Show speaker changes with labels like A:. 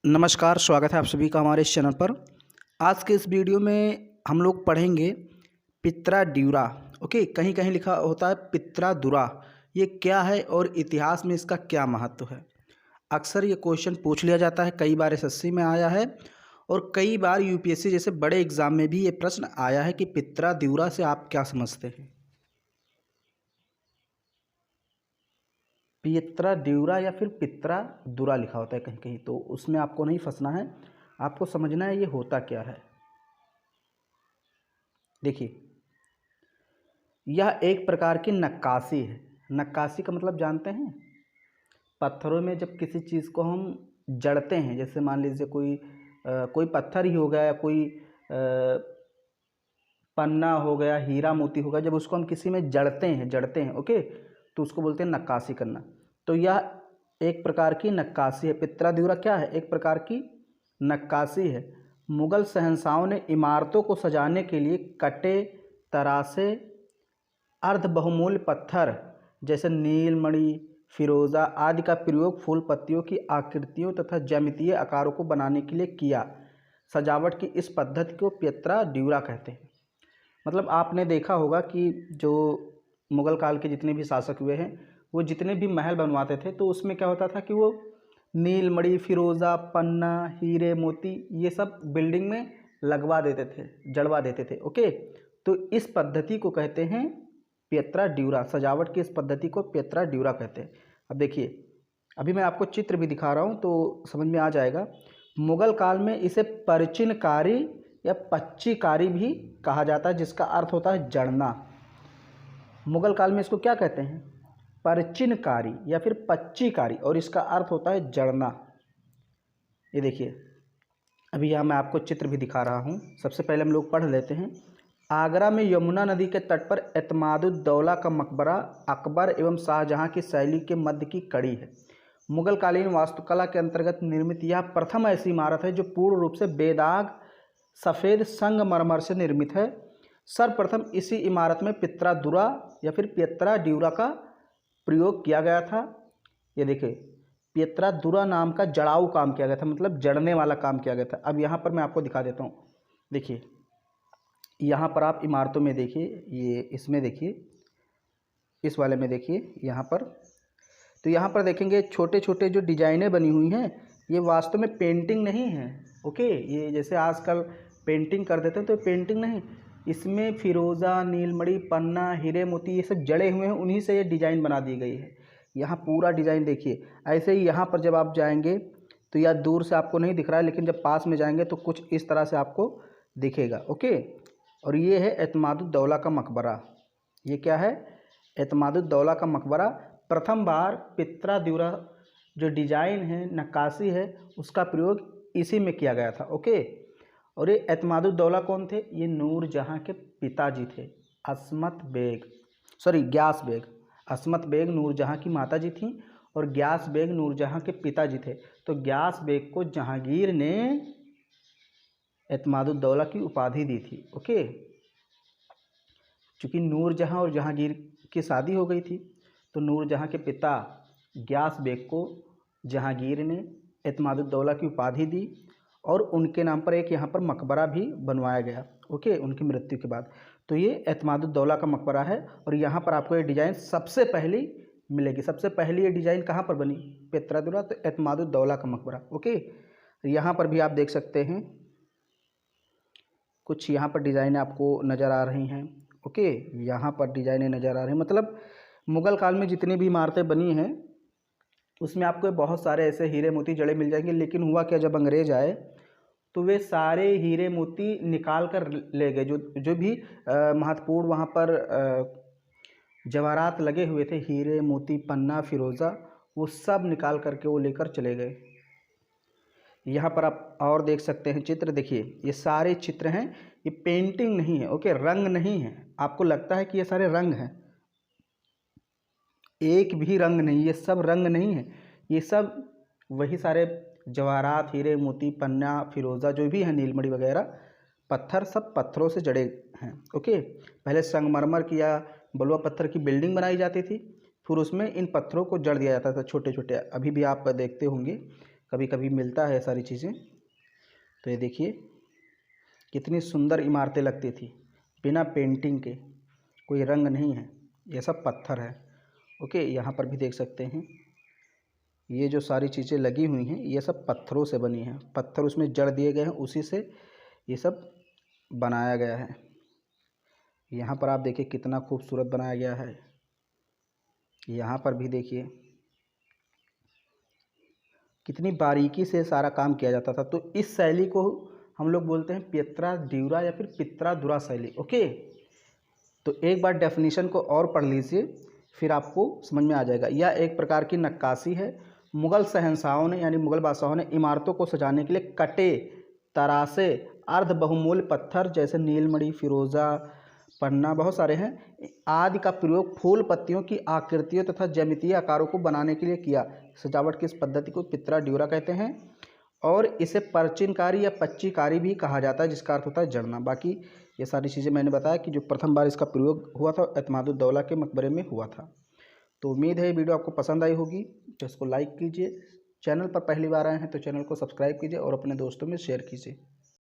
A: नमस्कार, स्वागत है आप सभी का हमारे इस चैनल पर। आज के इस वीडियो में हम लोग पढ़ेंगे पित्रा ड्यूरा। ओके, कहीं कहीं लिखा होता है पित्रा दुरा। ये क्या है और इतिहास में इसका क्या महत्व है। अक्सर ये क्वेश्चन पूछ लिया जाता है, कई बार एसएससी में आया है और कई बार यूपीएससी जैसे बड़े एग्जाम में भी ये प्रश्न आया है कि पित्रा ड्यूरा से आप क्या समझते हैं। पित्रा ड्यूरा या फिर पित्रा दुरा लिखा होता है कहीं कहीं, तो उसमें आपको नहीं फंसना है, आपको समझना है ये होता क्या है। देखिए, यह एक प्रकार की नक्काशी है। नक्काशी का मतलब जानते हैं? पत्थरों में जब किसी चीज़ को हम जड़ते हैं, जैसे मान लीजिए कोई पत्थर ही हो गया या कोई पन्ना हो गया, हीरा मोती हो गया, जब उसको हम किसी में जड़ते हैं ओके, तो उसको बोलते हैं नक्काशी करना। तो यह एक प्रकार की नक्काशी है। पित्रा क्या है? एक प्रकार की नक्काशी है। मुगल शहंशाहों ने इमारतों को सजाने के लिए कटे, तरासे, अर्ध बहुमूल्य पत्थर जैसे नीलमणि, फिरोज़ा आदि का प्रयोग फूल पत्तियों की आकृतियों तथा ज्यामितीय आकारों को बनाने के लिए किया। सजावट की इस पद्धति को पित्रा ड्यूरा कहते हैं। मतलब आपने देखा होगा कि जो मुग़ल काल के जितने भी शासक हुए हैं, वो जितने भी महल बनवाते थे तो उसमें क्या होता था कि वो नीलमणि, फिरोज़ा, पन्ना, हीरे मोती ये सब बिल्डिंग में लगवा देते थे, जड़वा देते थे। ओके, तो इस पद्धति को कहते हैं पित्रा ड्यूरा। सजावट की इस पद्धति को पित्रा ड्यूरा कहते हैं। अब देखिए, अभी मैं आपको चित्र भी दिखा रहा हूँ तो समझ में आ जाएगा। मुग़ल काल में इसे परचिनकारी या पच्चीकारी भी कहा जाता है, जिसका अर्थ होता है जड़ना। मुग़ल काल में इसको क्या कहते हैं? परचिनकारी या फिर पच्चीकारी, और इसका अर्थ होता है जड़ना। ये देखिए, अभी यहाँ मैं आपको चित्र भी दिखा रहा हूँ। सबसे पहले हम लोग पढ़ लेते हैं। आगरा में यमुना नदी के तट पर एतमादुद्दौला का मकबरा अकबर एवं शाहजहां की शैली के मध्य की कड़ी है। मुगल कालीन वास्तुकला के अंतर्गत निर्मित यह प्रथम ऐसी इमारत है जो पूर्ण रूप से बेदाग सफ़ेद संगमरमर से निर्मित है। सर्वप्रथम इसी इमारत में पित्रा दुरा या फिर पित्रा ड्यूरा का प्रयोग किया गया था। ये देखिए, पित्रा दुरा नाम का जड़ाऊ काम किया गया था, मतलब जड़ने वाला काम किया गया था। अब यहाँ पर मैं आपको दिखा देता हूँ। देखिए, यहाँ पर आप इमारतों में देखिए, ये इसमें देखिए, इस वाले में देखिए यहाँ पर, तो यहाँ पर देखेंगे छोटे छोटे जो डिजाइनें बनी हुई हैं, ये वास्तव में पेंटिंग नहीं है। ओके, ये जैसे आजकल पेंटिंग कर देते हैं तो पेंटिंग नहीं, इसमें फिरोज़ा, नीलमणि, पन्ना, हीरे मोती ये सब जड़े हुए हैं, उन्हीं से ये डिज़ाइन बना दी गई है। यहाँ पूरा डिज़ाइन देखिए। ऐसे ही यहाँ पर जब आप जाएंगे तो यह दूर से आपको नहीं दिख रहा है, लेकिन जब पास में जाएंगे तो कुछ इस तरह से आपको दिखेगा। ओके, और ये है एतमादुद्दौला का मकबरा। ये क्या है? एतमादुद्दौला का मकबरा। प्रथम बार पित्रा ड्यूरा जो डिज़ाइन है, नक्काशी है, उसका प्रयोग इसी में किया गया था। ओके, और ये एतमादुद्दौला कौन थे? ये नूरजहाँ के पिताजी थे। ग्यास बेग। अस्मत बेग नूरजहाँ की माता जी थी और ग्यास बेग नूरजहाँ के पिताजी थे। तो ग्यास बेग को जहांगीर ने एतमादुद्दौला की उपाधि दी थी। ओके, चूँकि नूरजहाँ और जहांगीर की शादी हो गई थी, तो नूरजहाँ के पिता ग्यास बेग को जहांगीर ने एतमादुद्दौला की उपाधि दी और उनके नाम पर एक यहाँ पर मकबरा भी बनवाया गया। ओके, उनकी मृत्यु के बाद। तो ये एतमादुद्दौला का मकबरा है और यहाँ पर आपको ये डिज़ाइन सबसे पहली मिलेगी। सबसे पहली ये डिज़ाइन कहाँ पर बनी? पित्रा ड्यूरा, तो एतमादुद्दौला का मकबरा। ओके, यहाँ पर भी आप देख सकते हैं, कुछ यहाँ पर डिज़ाइनें आपको नज़र आ रही हैं। ओके, यहाँ पर डिज़ाइनें नज़र आ रही हैं। मतलब मुग़ल काल में जितनी भी इमारतें बनी हैं उसमें आपको बहुत सारे ऐसे हीरे मोती जड़े मिल जाएंगे। लेकिन हुआ क्या, जब अंग्रेज़ आए तो वे सारे हीरे मोती निकाल कर ले गए। जो भी महत्वपूर्ण वहाँ पर जवाहरात लगे हुए थे, हीरे मोती, पन्ना, फिरोज़ा, वो सब निकाल करके वो लेकर चले गए। यहाँ पर आप और देख सकते हैं चित्र। देखिए, ये सारे चित्र हैं, ये पेंटिंग नहीं है। ओके, रंग नहीं है। आपको लगता है कि ये सारे रंग हैं, एक भी रंग नहीं, ये सब रंग नहीं है। ये सब वही सारे जवाहरात, हीरे मोती, पन्ना, फिरोज़ा जो भी हैं, नीलमणि वगैरह पत्थर, सब पत्थरों से जड़े हैं। ओके, पहले संगमरमर की या बलुआ पत्थर की बिल्डिंग बनाई जाती थी, फिर उसमें इन पत्थरों को जड़ दिया जाता था छोटे छोटे। अभी भी आप देखते होंगे कभी कभी मिलता है सारी चीज़ें। तो ये देखिए कितनी सुंदर इमारतें लगती थी बिना पेंटिंग के, कोई रंग नहीं है, ये सब पत्थर है। ओके, यहाँ पर भी देख सकते हैं ये जो सारी चीज़ें लगी हुई हैं ये सब पत्थरों से बनी हैं, पत्थर उसमें जड़ दिए गए हैं, उसी से ये सब बनाया गया है। यहाँ पर आप देखिए कितना खूबसूरत बनाया गया है। यहाँ पर भी देखिए कितनी बारीकी से सारा काम किया जाता था। तो इस शैली को हम लोग बोलते हैं पित्रादिउरा या फिर पित्रादुरा शैली। ओके, तो एक बार डेफिनेशन को और पढ़ लीजिए, फिर आपको समझ में आ जाएगा। यह एक प्रकार की नक्काशी है। मुग़ल शहंशाहों ने यानी मुग़ल बादशाहों ने इमारतों को सजाने के लिए कटे, तरासे, अर्ध बहुमूल्य पत्थर जैसे नीलमणि, फिरोज़ा, पन्ना, बहुत सारे हैं, आदि का प्रयोग फूल पत्तियों की आकृतियों तथा ज्यामितीय आकारों को बनाने के लिए किया। सजावट की इस पद्धति को पित्रादिउरा कहते हैं और इसे परचिनकारी या पच्चीकारी भी कहा जाता है, जिसका अर्थ होता है जड़ना। बाकी ये सारी चीज़ें मैंने बताया कि जो प्रथम बार इसका प्रयोग हुआ था एतमादुद्दौला के मकबरे में हुआ था। तो उम्मीद है ये वीडियो आपको पसंद आई होगी, तो इसको लाइक कीजिए। चैनल पर पहली बार आए हैं तो चैनल को सब्सक्राइब कीजिए और अपने दोस्तों में शेयर कीजिए।